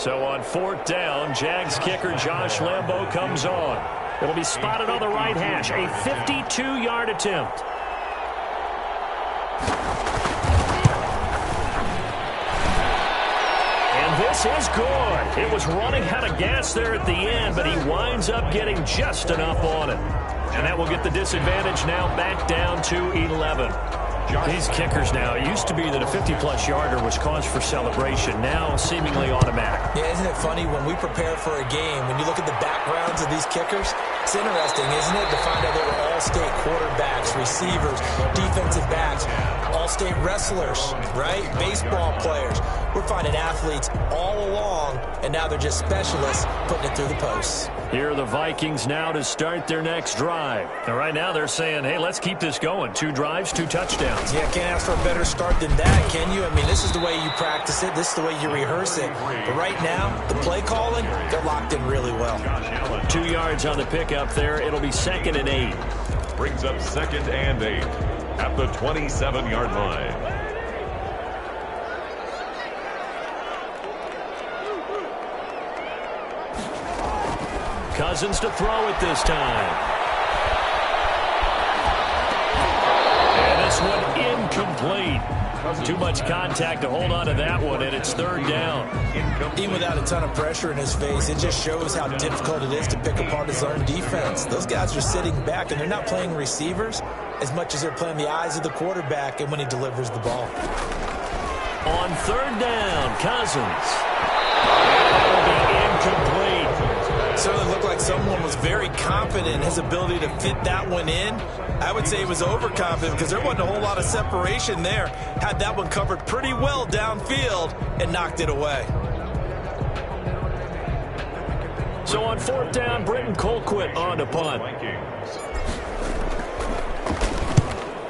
So on 4th down, Jags kicker Josh Lambo comes on. It'll be spotted on the right hash, a 52-yard attempt. And this is good. It was running out of gas there at the end, but he winds up getting just enough on it. And that will get the disadvantage now back down to 11. These kickers now, it used to be that a 50-plus yarder was cause for celebration. Now seemingly automatic. Yeah, isn't it funny when we prepare for a game, when you look at the backgrounds of these kickers, it's interesting, isn't it, to find out they were all-state quarterbacks, receivers, defensive backs, all-state wrestlers, right? Baseball players. We're finding athletes all along, and now they're just specialists putting it through the posts. Here are the Vikings now to start their next drive. And right now they're saying, hey, let's keep this going. 2 drives, 2 touchdowns. Yeah, can't ask for a better start than that, can you? I mean, this is the way you practice it. This is the way you rehearse it. But right now, the play calling, they're locked in really well. 2 yards on the pickup there. It'll be 2nd and 8. Brings up 2nd and 8 at the 27-yard line. Cousins to throw it this time. And this one incomplete. Too much contact to hold on to that one, and it's 3rd down. Even without a ton of pressure in his face, it just shows how difficult it is to pick apart his own defense. Those guys are sitting back, and they're not playing receivers as much as they're playing the eyes of the quarterback and when he delivers the ball. On 3rd down, Cousins. That'll be incomplete. Certainly looked like someone was very confident in his ability to fit that one in. I would say he was overconfident because there wasn't a whole lot of separation there. Had that one covered pretty well downfield and knocked it away. So on 4th down, Britton Colquitt on to punt.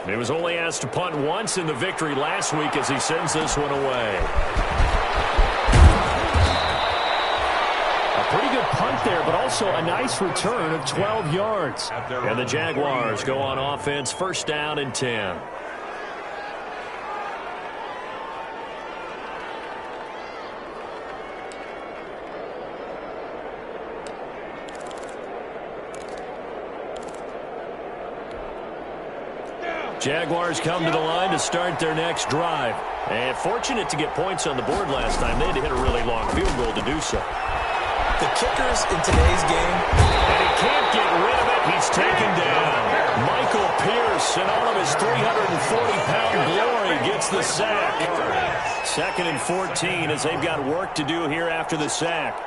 He was only asked to punt once in the victory last week as he sends this one away. Pretty good punt there, but also a nice return of 12 yards. And the Jaguars go on offense, 1st down and 10. Jaguars come to the line to start their next drive. And fortunate to get points on the board last time. They had to hit a really long field goal to do so. The kickers in today's game, and he can't get rid of it. He's taken down. Michael Pierce, in all of his 340-pound glory, gets the sack. 2nd and 14 as they've got work to do here after the sack.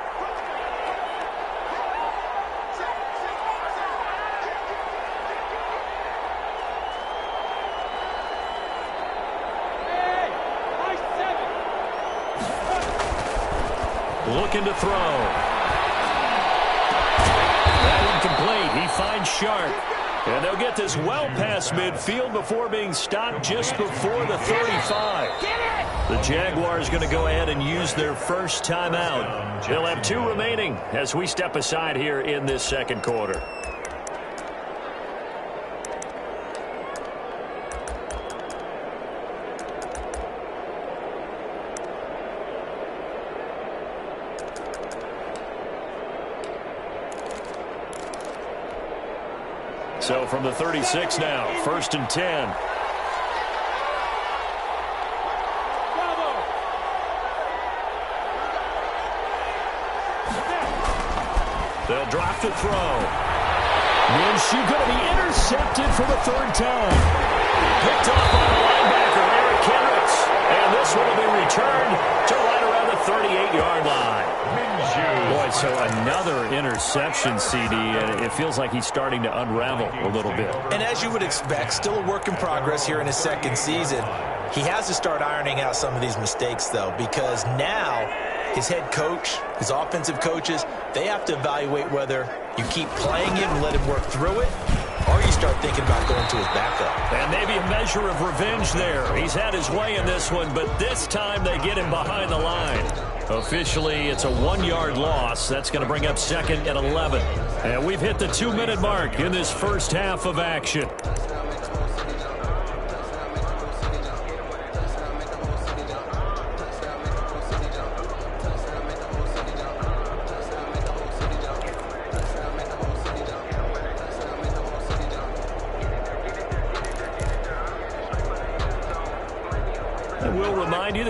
Looking to throw. Complete. He finds Sharp. And they'll get this well past midfield before being stopped just before the 35. The Jaguars going to go ahead and use their first timeout. They'll have 2 remaining as we step aside here in this 2nd quarter. So from the 36 now, 1st and 10. They'll drop to throw. Minshew going to be intercepted for the 3rd time. Picked off by the linebacker, Eric Kendricks. And this one will be returned to right around the 38-yard line. Boy, so another interception, CD, and it feels like he's starting to unravel a little bit. And as you would expect, still a work in progress here in his 2nd season. He has to start ironing out some of these mistakes, though, because now his head coach, his offensive coaches, they have to evaluate whether you keep playing him and let him work through it, or you start thinking about going to his backup. And maybe a measure of revenge there. He's had his way in this one, but this time they get him behind the line. Officially, it's a 1-yard loss. That's going to bring up 2nd and 11. And we've hit the 2-minute mark in this first half of action.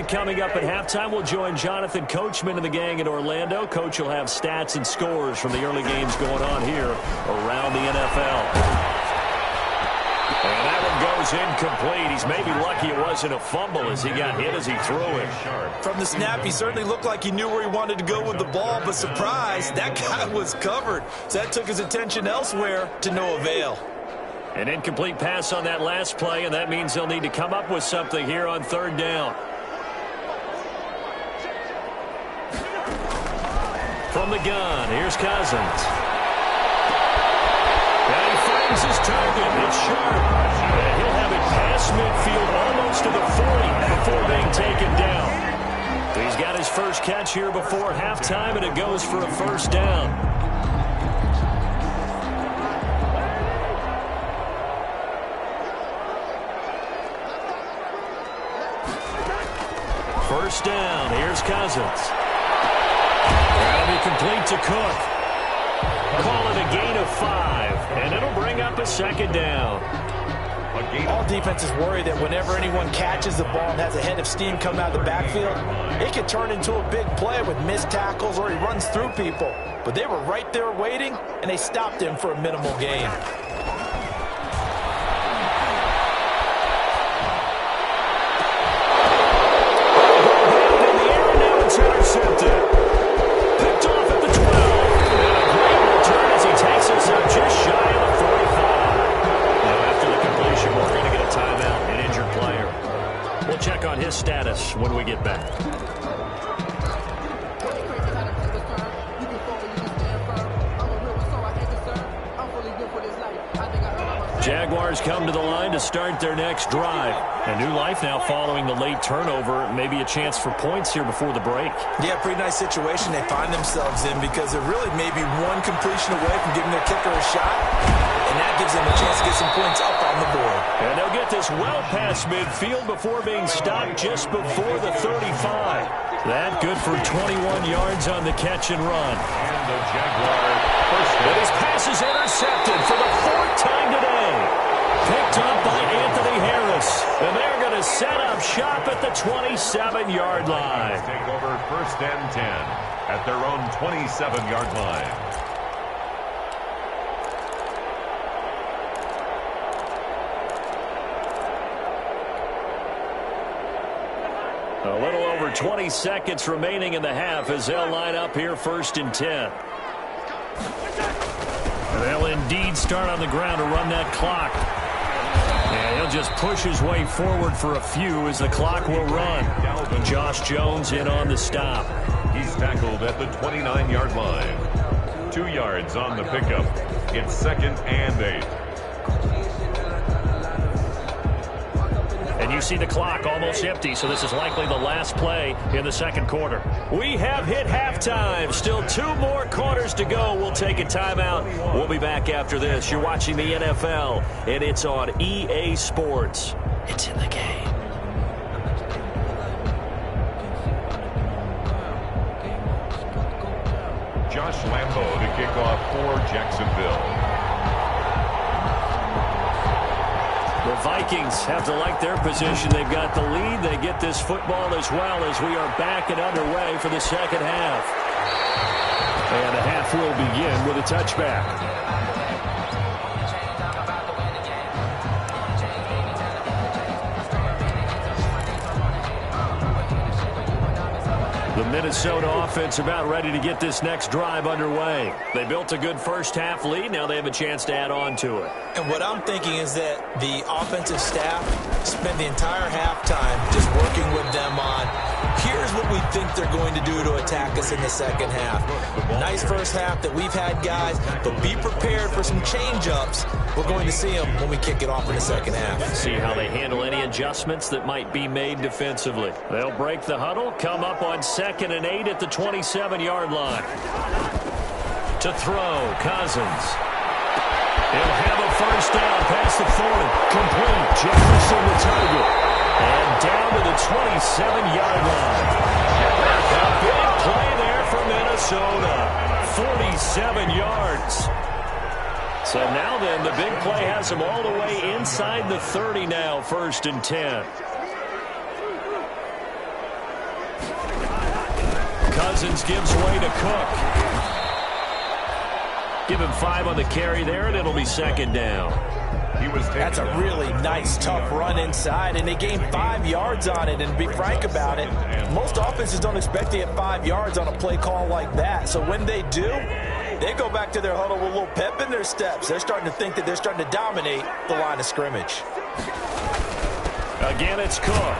that coming up at halftime, we'll join Jonathan Coachman and the gang in Orlando. Coach will have stats and scores from the early games going on here around the NFL. And that one goes incomplete. He's maybe lucky it wasn't a fumble as he got hit as he threw it. From the snap, he certainly looked like he knew where he wanted to go with the ball, but surprise, that guy was covered. So that took his attention elsewhere to no avail. An incomplete pass on that last play, and that means they'll need to come up with something here on third down. From the gun, here's Cousins. And he finds his target. It's sharp. And he'll have it past midfield almost to the 40 before being taken down. He's got his first catch here before halftime, and it goes for a first down. First down. Here's Cousins. That'll be complete to Cook. Call it a gain of 5, and it'll bring up a second down. All defenses worry that whenever anyone catches the ball and has a head of steam coming out of the backfield, it could turn into a big play with missed tackles or he runs through people. But they were right there waiting, and they stopped him for a minimal gain. Intercepted. Picked off at the 12. And a great return as he takes us up just shy of the 45. Now after the completion, we're going to get a timeout, an injured player. We'll check on his status when we get back. Jaguars come to the line to start their next drive. A new life now following the late turnover. Maybe a chance for points here before the break. Yeah, pretty nice situation they find themselves in because they're really maybe one completion away from giving their kicker a shot. And that gives them a chance to get some points up on the board. And they'll get this well past midfield before being stopped just before the 35. That good for 21 yards on the catch and run. And the Jaguars first down. And his pass is intercepted for the 4th time today. Picked up by Anthony Harris. And they're going to set up shop at the 27-yard line. Take over first and 10 at their own 27-yard line. A little over 20 seconds remaining in the half as they'll line up here first and 10. They'll indeed start on the ground to run that clock. And he'll just push his way forward for a few as the clock will run. Josh Jones in on the stop. He's tackled at the 29-yard line. 2 yards on the pickup. It's second and 8. And you see the clock almost empty, so this is likely the last play in the second quarter. We have hit halftime. Still 2 more quarters to go. We'll take a timeout. We'll be back after this. You're watching the NFL, and it's on EA Sports. It's in the game. Josh Lambo to kick off for Jacksonville. The Vikings have to like their position. They've got the lead. They get this football as well as we are back and underway for the second half. And the half will begin with a touchback. The Minnesota offense about ready to get this next drive underway. They built a good first half lead. Now they have a chance to add on to it. And what I'm thinking is that the offensive staff spent the entire halftime just working with them on, here's what we think they're going to do to attack us in the second half. Nice first half that we've had, guys, but be prepared for some change-ups. We're going to see them when we kick it off in the second half. See how they handle any adjustments that might be made defensively. They'll break the huddle, come up on 2nd and 8 at the 27-yard line. To throw, Cousins. He'll have a first down past the 40. Complete. Jefferson the target. And down to the 27-yard line. A big play there for Minnesota. 47 yards. So now then, the big play has them all the way inside the 30 now, 1st and 10. Cousins gives way to Cook. Give him 5 on the carry there, and it'll be second down. That's a really nice, tough run inside, and they gained 5 yards on it. And to be frank about it, most offenses don't expect to get 5 yards on a play call like that. So when they do, they go back to their huddle with a little pep in their steps. They're starting to think that they're starting to dominate the line of scrimmage. Again, it's Cook.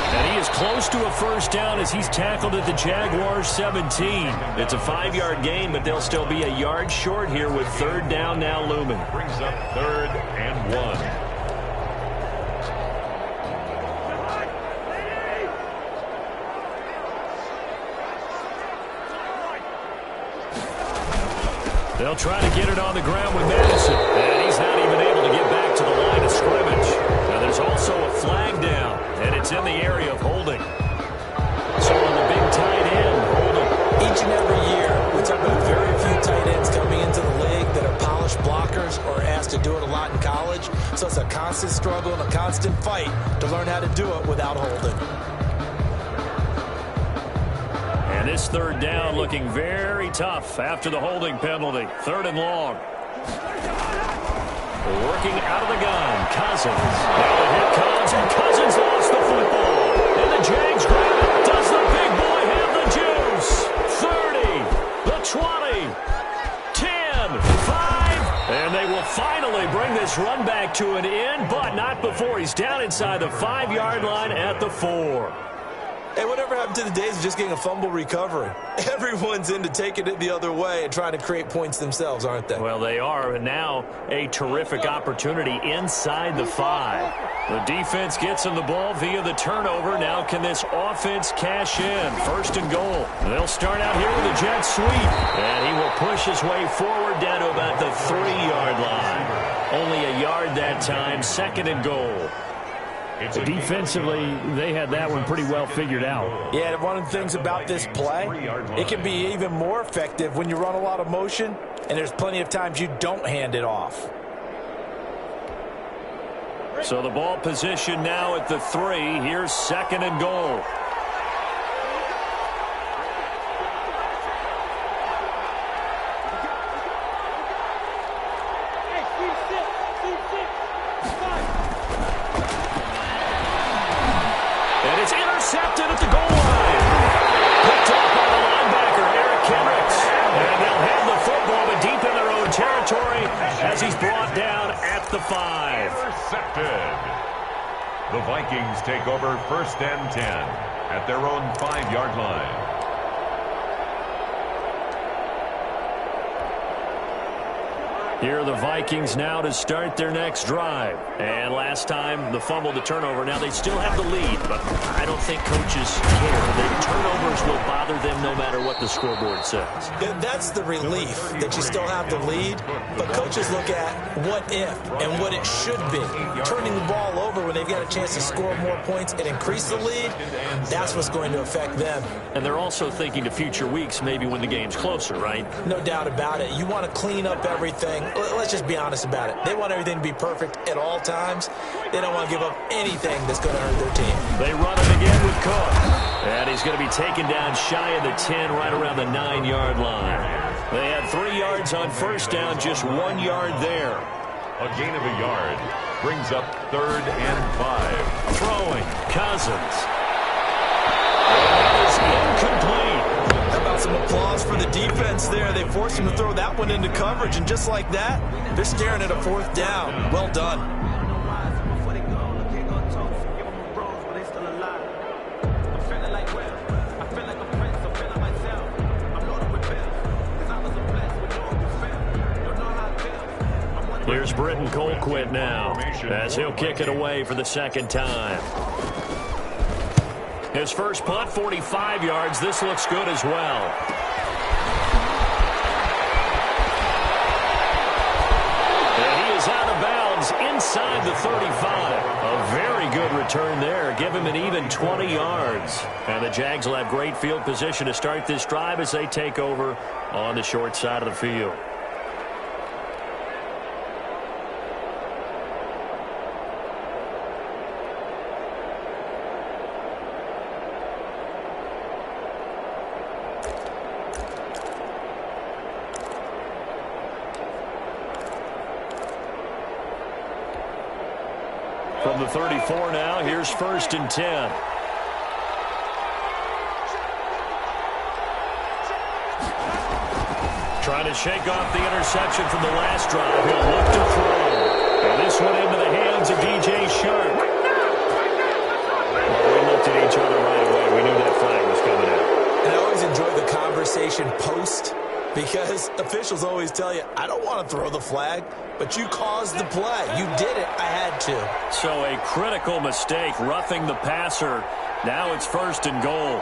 And he is close to a first down as he's tackled at the Jaguars' 17. It's a 5-yard gain, but they'll still be a yard short here with third down now looming. Brings up 3rd and 1. They'll try to get it on the ground with Madison. And he's not even able to get back to the line of scrimmage. Now there's also a flag down, and it's in the area of holding. So on the big tight end, holding. Each and every year, we talk about very few tight ends coming into the league that are polished blockers or asked to do it a lot in college. So it's a constant struggle and a constant fight to learn how to do it without holding. And this third down looking very tough after the holding penalty. 3rd and long. Working out of the gun, Cousins. Now the hit comes, and Cousins lost the football. And the Jags grab it. Does the big boy have the juice? 30, the 20, 10, 5. And they will finally bring this run back to an end, but not before he's down inside the 5-yard line at the 4. Hey, whatever happened to the days of just getting a fumble recovery? Everyone's into taking it the other way and trying to create points themselves, aren't they? Well, they are, and now a terrific opportunity inside the 5. The defense gets him the ball via the turnover. Now can this offense cash in? 1st and goal. They'll start out here with a jet sweep, and he will push his way forward down to about the 3-yard line. Only a yard that time, 2nd and goal. Defensively, they had that one pretty well figured out. Yeah, one of the things about this play, it can be even more effective when you run a lot of motion, and there's plenty of times you don't hand it off. So the ball position now at the 3. Here's 2nd and goal. Intercepted at the goal line. Picked up by the linebacker, Eric Kendricks. And they'll have the football, but deep in their own territory as he's brought down at the 5. Intercepted. The Vikings take over 1st and 10 at their own 5-yard line. Here are the Vikings now to start their next drive. And last time, the fumble, the turnover. Now, they still have the lead, but I don't think coaches care. The turnovers will bother them no matter what the scoreboard says. That's the relief that you still have the lead, but coaches look at what if and what it should be. Turning the ball over when they've got a chance to score more points and increase the lead, that's what's going to affect them. And they're also thinking to future weeks, maybe when the game's closer, right? No doubt about it. You want to clean up everything. Let's just be honest about it. They want everything to be perfect at all times. They don't want to give up anything that's going to hurt their team. They run it again with Cook. And he's going to be taken down shy of the 10, right around the 9-yard line. They had 3 yards on first down, just 1 yard there. A gain of a yard brings up 3rd and 5. Throwing, Cousins. That is incomplete. How about some applause for the defense there? They forced him to throw that one into coverage, and just like that, they're staring at a 4th down. Well done. Here's Britton Colquitt now as he'll kick it away for the 2nd time. His first punt, 45 yards. This looks good as well. And he is out of bounds inside the 35. A very good return there. Give him an even 20 yards. And the Jags will have great field position to start this drive as they take over on the short side of the field. From the 34 now, here's 1st and 10. Trying to shake off the interception from the last drive. He'll look to throw. And this one into the hands of DJ Shark. Well, we looked at each other right away. We knew that flag was coming out. And I always enjoy the conversation post, because officials always tell you, I don't want to throw the flag, but you caused the play. You did it. I had to. So a critical mistake, roughing the passer. Now it's 1st and goal.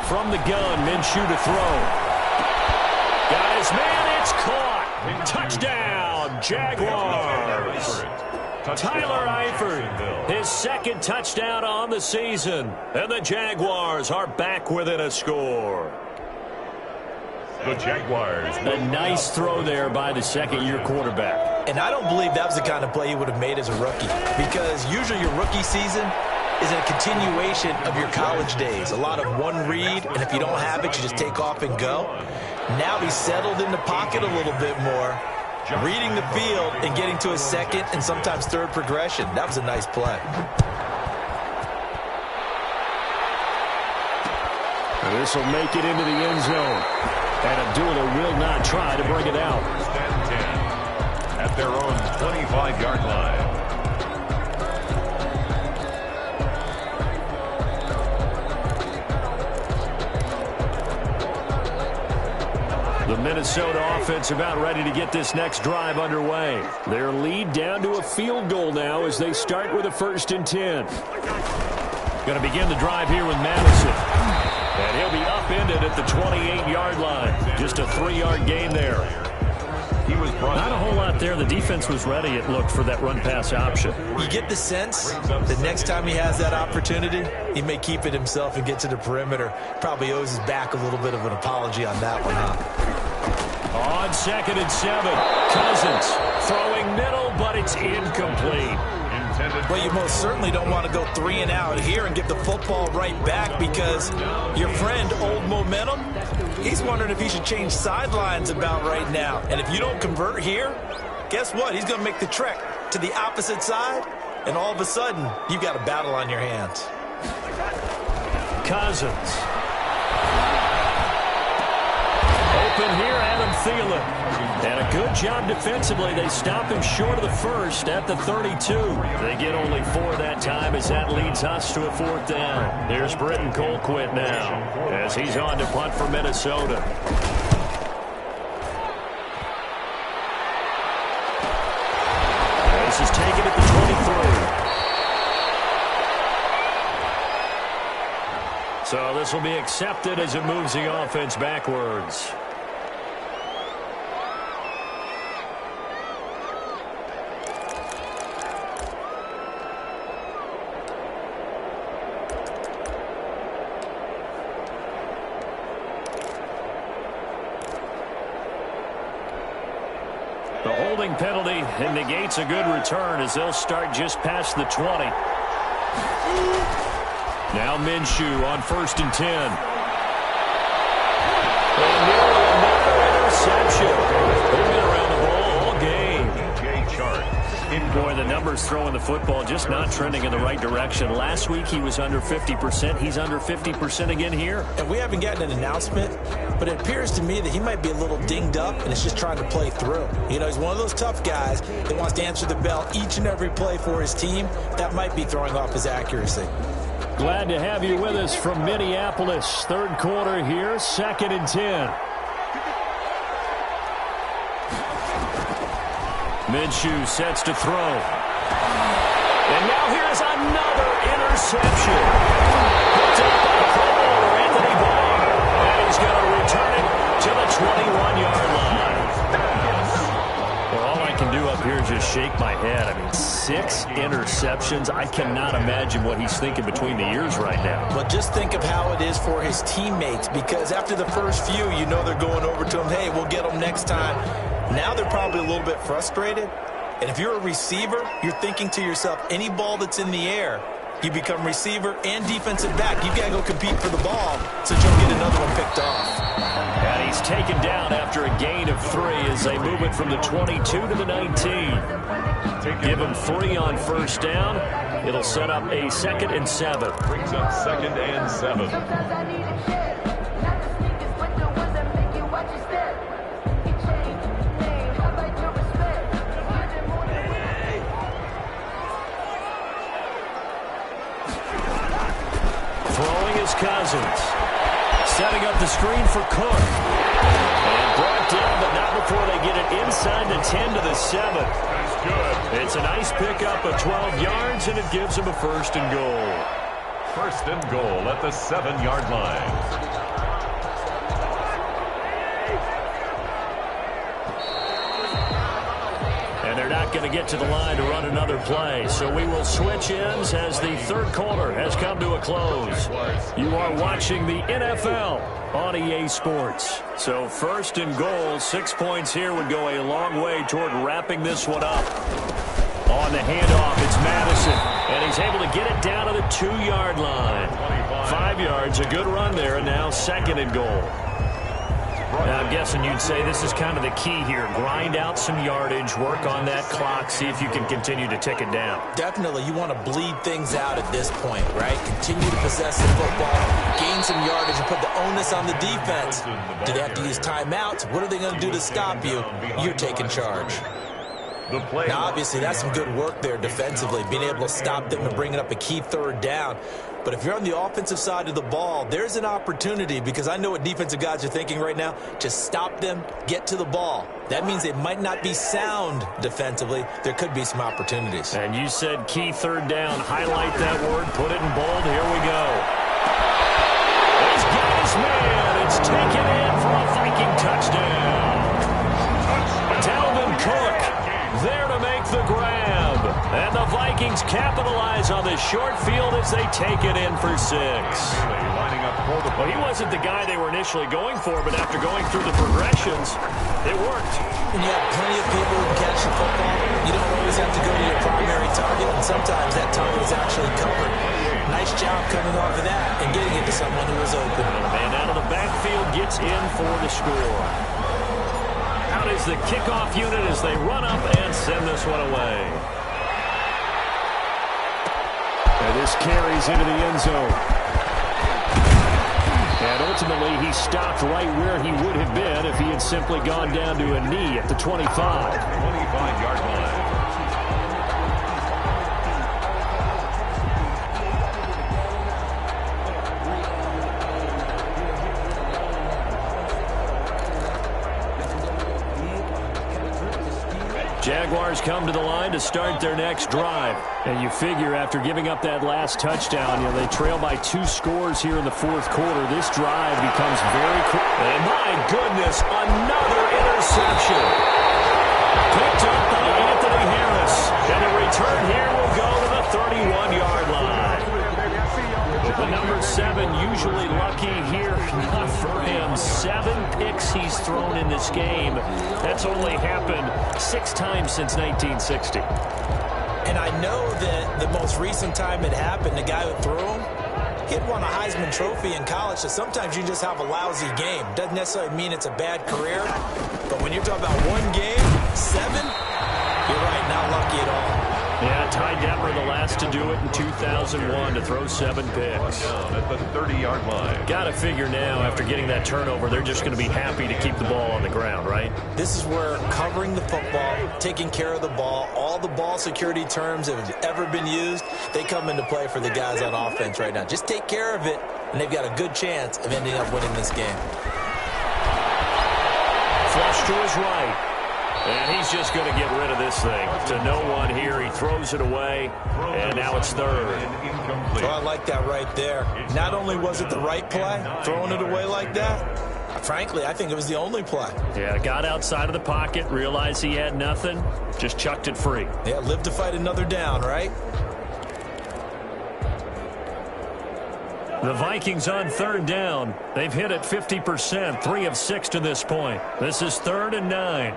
From the gun, Minshew to throw. Got his man, it's caught. Touchdown, Jaguars. Tyler Eifert, his 2nd touchdown on the season. And the Jaguars are back within a score. The Jaguars. A nice throw there by the 2nd-year quarterback. And I don't believe that was the kind of play he would have made as a rookie, because usually your rookie season is a continuation of your college days. A lot of one read, and if you don't have it, you just take off and go. Now he's settled in the pocket a little bit more, reading the field and getting to his 2nd and sometimes 3rd progression. That was a nice play. And this will make it into the end zone. And Abdullah will not try to bring it out. 10 at their own 25-yard line. The Minnesota offense about ready to get this next drive underway. Their lead down to a field goal now as they start with a 1st and 10. Going to begin the drive here with Madison. And he'll be upended at the 28-yard line. Just a 3-yard gain there. He was not a whole lot there. The defense was ready, it looked, for that run-pass option. You get the sense that next time he has that opportunity, he may keep it himself and get to the perimeter. Probably owes his back a little bit of an apology on that one, huh? On 2nd and 7, Cousins throwing middle, but it's incomplete. Well, you most certainly don't want to go 3 and out here and give the football right back, because your friend, Old Momentum, he's wondering if he should change sidelines about right now. And if you don't convert here, guess what? He's going to make the trek to the opposite side, and all of a sudden, you've got a battle on your hands. Cousins. Open here, Adam Thielen. And a good job defensively. They stop him short of the 1st at the 32. They get only 4 that time as that leads us to a 4th down. Here's Britton Colquitt now as he's on to punt for Minnesota. This is taken at the 23. So this will be accepted as it moves the offense backwards. The holding penalty and negates a good return as they'll start just past the 20. Now Minshew on 1st and 10. And nearly another interception. They've been around the ball all game. DJ Shark. Boy, the numbers throwing the football just not trending in the right direction. Last week he was under 50%. He's under 50% again here. And we haven't gotten an announcement, but it appears to me that he might be a little dinged up and is just trying to play through. You know, he's one of those tough guys that wants to answer the bell each and every play for his team. That might be throwing off his accuracy. Glad to have you with us from Minneapolis. 3rd quarter here, 2nd and 10. Minshew sets to throw. And now here's another interception. Picked up by Pro Bowler Anthony Barr. And he's going to return it to the 21-yard line. Well, all I can do up here is just shake my head. I mean, 6 interceptions. I cannot imagine what he's thinking between the ears right now. But just think of how it is for his teammates, because after the first few, you know they're going over to him, hey, we'll get them next time. Now they're probably a little bit frustrated. And if you're a receiver, you're thinking to yourself, any ball that's in the air, You become receiver and defensive back. You've got to go compete for the ball so that you'll get another one picked off. And he's taken down after a gain of 3 as they move it from the 22 to the 19. Give him 3 on first down. It'll set up a 2nd and 7. Brings up 2nd and 7. Throwing is Cousins. Setting up the screen for Cook. And brought down, but not before they get it inside the 10 to the 7. That's good. It's a nice pickup of 12 yards, and it gives them a 1st and goal. 1st and goal at the 7-yard line. And they're not going to get to the line to run another play. So we will switch ends as the 3rd quarter has come to a close. You are watching the NFL on EA Sports. So 1st and goal, 6 points here would go a long way toward wrapping this one up. On the handoff, it's Madison. And he's able to get it down to the 2-yard line. 5 yards, a good run there, and now 2nd and goal. Now, I'm guessing you'd say this is kind of the key here. Grind out some yardage, work on that clock, see if you can continue to tick it down. Definitely, you want to bleed things out at this point, right? Continue to possess the football, gain some yardage, and put the onus on the defense. Do they have to use timeouts? What are they going to do to stop you? You're taking charge. Now, obviously, that's some good work there defensively, being able to stop them and bringing up a key 3rd down. But if you're on the offensive side of the ball, there's an opportunity, because I know what defensive guys are thinking right now. Just stop them, get to the ball. That means they might not be sound defensively. There could be some opportunities. And you said key 3rd down. Highlight that word. Put it in bold. Here we go. He's got his man. It's taken in for a Viking touchdown. Dalvin Cook there to make the grab. And the Vikings capitalize on this short field as they take it in for 6. Well, he wasn't the guy they were initially going for, but after going through the progressions, it worked. And you have plenty of people who can catch the football. You don't always have to go to your primary target, and sometimes that target is actually covered. Nice job coming off of that and getting it to someone who was open. And the man out of the backfield gets in for the score. Out is the kickoff unit as they run up and send this one away. And this carries into the end zone. And ultimately, he stopped right where he would have been if he had simply gone down to a knee at the 25. 25-yard line. Jaguars come to the line to start their next drive. And you figure after giving up that last touchdown, they trail by 2 scores here in the 4th quarter. This drive becomes very quick. And my goodness, another interception. Picked up by Anthony Harris. And the return here will go to the 31-yard line. The number 7 usually lucky here. Not for him. 7 picks he's thrown in this game. That's only happened 6 times since 1960. And I know that the most recent time it happened, the guy who threw him, he had won a Heisman Trophy in college, so sometimes you just have a lousy game. Doesn't necessarily mean it's a bad career, but when you're talking about 1 game, 7, you're right, not lucky at all. Yeah, Ty Detmer, the last to do it in 2001, to throw 7 picks. Down at the 30-yard line. Got to figure now, after getting that turnover, they're just going to be happy to keep the ball on the ground, right? This is where covering the football, taking care of the ball, all the ball security terms that have ever been used, they come into play for the guys on offense right now. Just take care of it, and they've got a good chance of ending up winning this game. Flush to his right. And he's just going to get rid of this thing. To no one here. He throws it away, and now it's 3rd. Oh, I like that right there. Not only was it the right play, throwing it away like that, frankly, I think it was the only play. Yeah, got outside of the pocket, realized he had nothing, just chucked it free. Yeah, live to fight another down, right? The Vikings on 3rd down. They've hit it 50%, 3 of 6 to this point. This is 3rd and 9.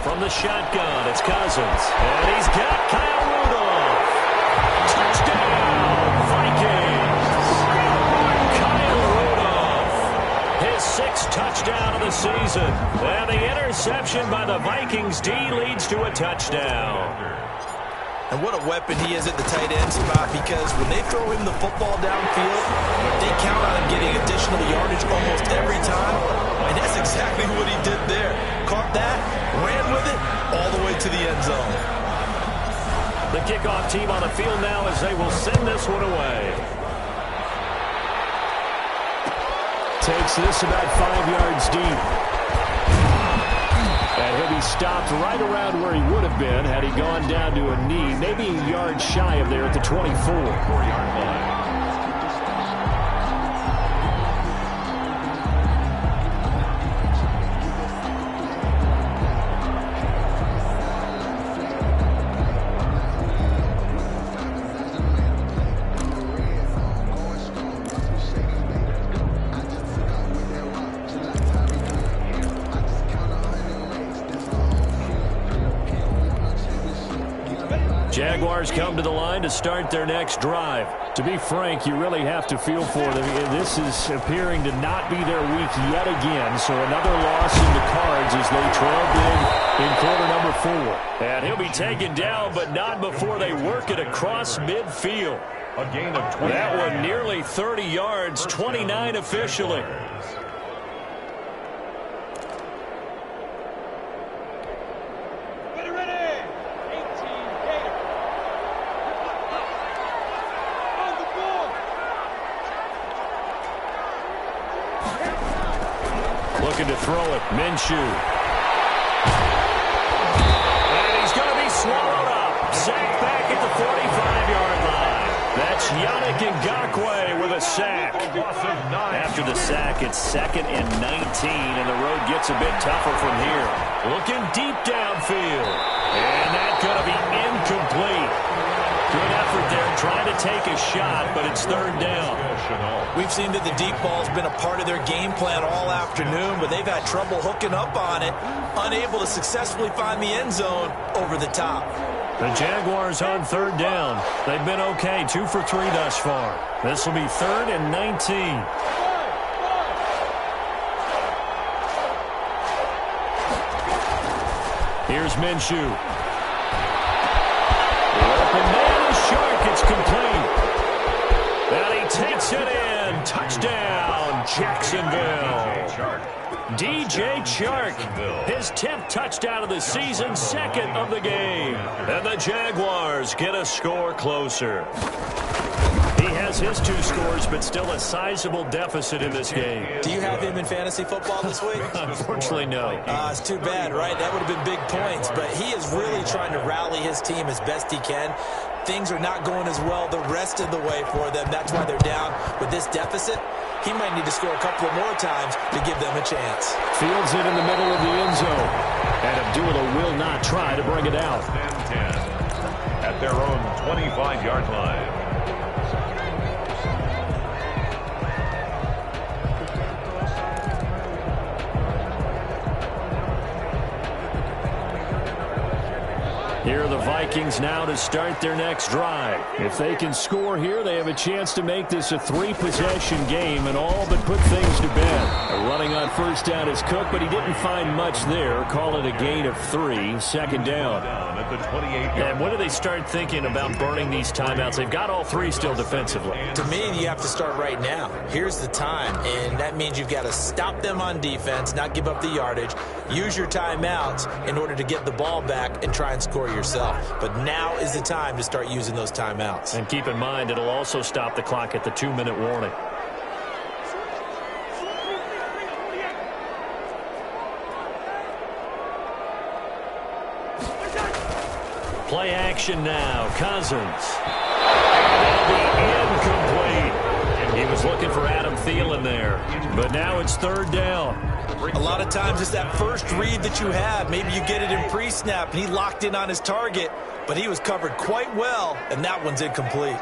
From the shotgun, it's Cousins. And he's got Kyle Rudolph. touchdown of the season. And the interception by the Vikings D leads to a touchdown. And what a weapon he is at the tight end spot, because when they throw him the football downfield, they count on him getting additional yardage almost every time. And that's exactly what he did there. Caught that, ran with it, all the way to the end zone. The kickoff team on the field now as they will send this one away. Takes this about 5 yards deep. And he'll be stopped right around where he would have been had he gone down to a knee, maybe a yard shy of there at the 24-yard line. Jaguars come to the line to start their next drive. To be frank, you really have to feel for them. This is appearing to not be their week yet again, so another loss in the cards as they trail big in quarter number 4. And he'll be taken down, but not before they work it across midfield. A gain of 20. That one nearly 30 yards, 29 officially. Looking to throw it, Minshew. And he's going to be swallowed up. Sacked back at the 45-yard line. That's Yannick Ngakoue with a sack. After the sack, it's 2nd and 19, and the road gets a bit tougher from here. Looking deep downfield. And that's going to be incomplete. Good effort there, trying to take a shot, but it's 3rd down. We've seen that the deep ball's been a part of their game plan all afternoon, but they've had trouble hooking up on it, unable to successfully find the end zone over the top. The Jaguars on 3rd down. They've been okay, 2 for 3 thus far. This will be 3rd and 19. Here's Minshew. Open man is Shark. It's complete. And he takes it in. Touchdown, Jacksonville. DJ Chark, his 10th touchdown of the season, 2nd of the game. And the Jaguars get a score closer. He has his 2 scores, but still a sizable deficit in this game. Do you have him in fantasy football this week? Unfortunately, no. It's too bad, right? That would have been big points, but he is really trying to rally his team as best he can. Things are not going as well the rest of the way for them. That's why they're down with this deficit. He might need to score a couple of more times to give them a chance. Fields it in the middle of the end zone. And Abdullah will not try to bring it out. At their own 25-yard line. Here are the Vikings now to start their next drive. If they can score here, they have a chance to make this a 3-possession game and all but put things to bed. Running on 1st down is Cook, but he didn't find much there. Call it a gain of 3, 2nd down. At the 28-yard And when do they start thinking about burning these timeouts? They've got all 3 still defensively. To me, you have to start right now. Here's the time, and that means you've got to stop them on defense, not give up the yardage, use your timeouts in order to get the ball back and try and score yourself. But now is the time to start using those timeouts. And keep in mind, it'll also stop the clock at the 2-minute warning. Play action now. Cousins. And it'll be incomplete. He was looking for Adam Thielen there. But now it's 3rd down. A lot of times it's that first read that you have. Maybe you get it in pre-snap, and he locked in on his target, but he was covered quite well, and that one's incomplete.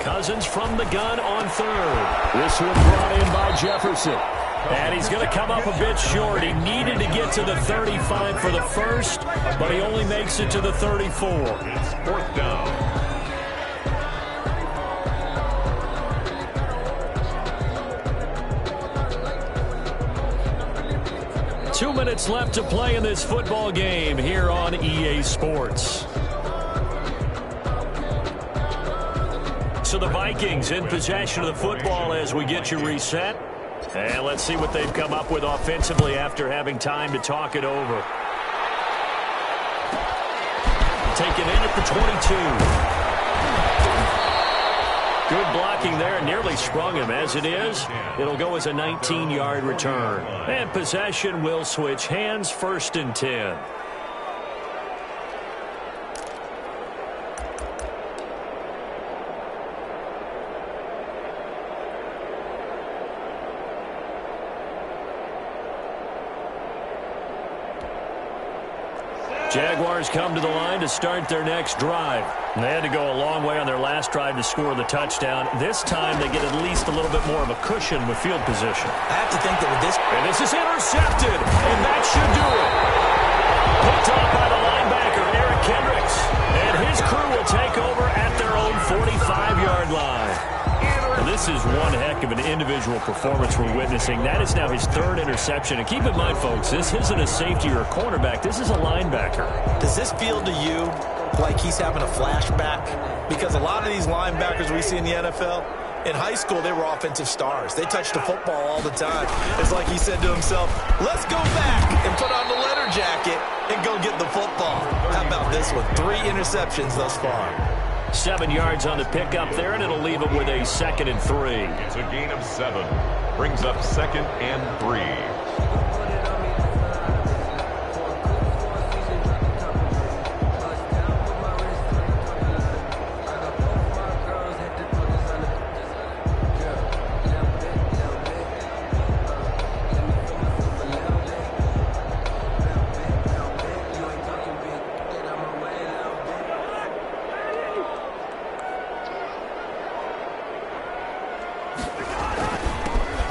Cousins from the gun on 3rd. This one brought in by Jefferson. And he's going to come up a bit short. He needed to get to the 35 for the first, but he only makes it to the 34. It's 4th down. 2 minutes left to play in this football game here on EA Sports. So the Vikings in possession of the football as we get you reset. And let's see what they've come up with offensively after having time to talk it over. Taken in at the 22. Good blocking there, nearly sprung him. As it is, it'll go as a 19-yard return. And possession will switch hands, 1st and 10. Jaguars come to the line to start their next drive. They had to go a long way on their last drive to score the touchdown. This time they get at least a little bit more of a cushion with field position. I have to think that with this... And this is intercepted, and that should do it. Picked off by the linebacker, Eric Kendricks. And his crew will take over at their own 45-yard line. Well, this is one heck of an individual performance we're witnessing. That is now his 3rd interception. And keep in mind, folks, this isn't a safety or a cornerback. This is a linebacker. Does this feel to you like he's having a flashback? Because a lot of these linebackers we see in the NFL, in high school, they were offensive stars. They touched the football all the time. It's like he said to himself, let's go back and put on the leather jacket and go get the football. How about this one? 3 interceptions thus far. 7 yards on the pickup there, and it'll leave him with a 2nd and 3. It's a gain of 7. Brings up 2nd and 3.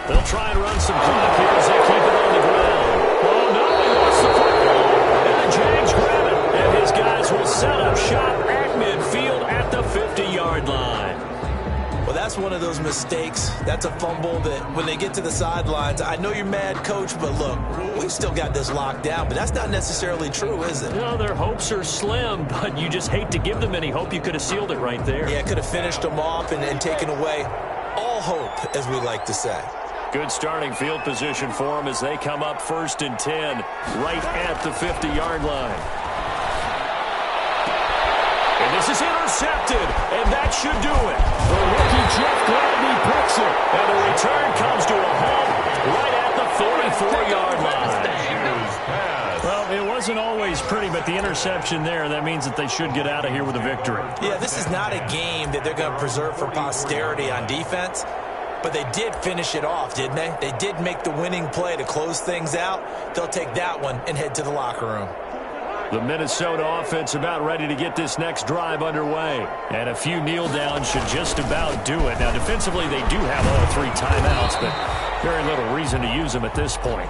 They'll try and run some clock here as they keep it on the ground. Oh, no, he lost the football. And the Jags grab it. And his guys will set up shop at midfield at the 50-yard line. Well, that's one of those mistakes. That's a fumble that when they get to the sidelines, I know you're mad, Coach, but look, we've still got this locked down. But that's not necessarily true, is it? No, their hopes are slim, but you just hate to give them any hope. You could have sealed it right there. Yeah, could have finished them off and taken away all hope, as we like to say. Good starting field position for them as they come up 1st and 10 right at the 50-yard line. And this is intercepted, and that should do it. The rookie Jeff Gladney picks it, and the return comes to a halt right at the 44-yard line. Well, it wasn't always pretty, but the interception there, that means that they should get out of here with a victory. Yeah, this is not a game that they're going to preserve for posterity on defense. But they did finish it off, didn't they? They did make the winning play to close things out. They'll take that one and head to the locker room. The Minnesota offense about ready to get this next drive underway. And a few kneel downs should just about do it. Now, defensively, they do have all 3 timeouts, but very little reason to use them at this point.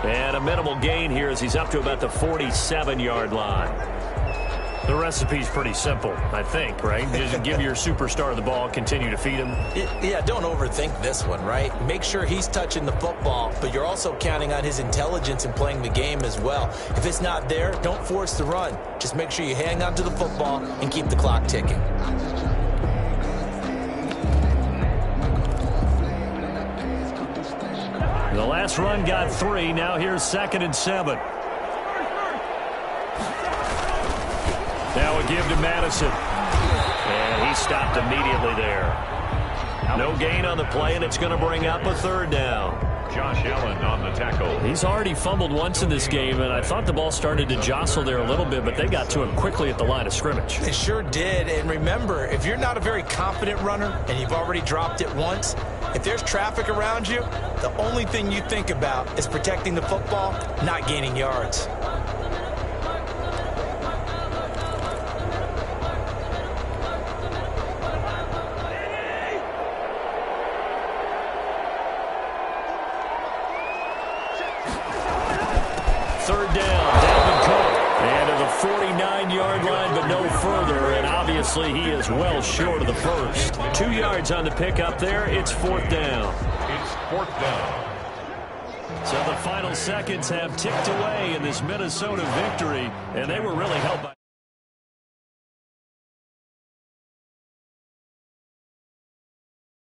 And a minimal gain here as he's up to about the 47-yard line. The recipe's pretty simple, I think, right? Just give your superstar the ball, continue to feed him. Yeah, don't overthink this one, right? Make sure he's touching the football, but you're also counting on his intelligence in playing the game as well. If it's not there, don't force the run. Just make sure you hang on to the football and keep the clock ticking. The last run got 3. Now here's 2nd and 7. Now a give to Madison. And he stopped immediately there. No gain on the play, and it's going to bring up a 3rd down. Josh Allen on the tackle. He's already fumbled once in this game, and I thought the ball started to jostle there a little bit, but they got to him quickly at the line of scrimmage. They sure did. And remember, if you're not a very confident runner and you've already dropped it once, if there's traffic around you, the only thing you think about is protecting the football, not gaining yards. He is well short of the first. 2 yards on the pickup there. It's 4th down. It's 4th down. So the final seconds have ticked away in this Minnesota victory, and they were really helped by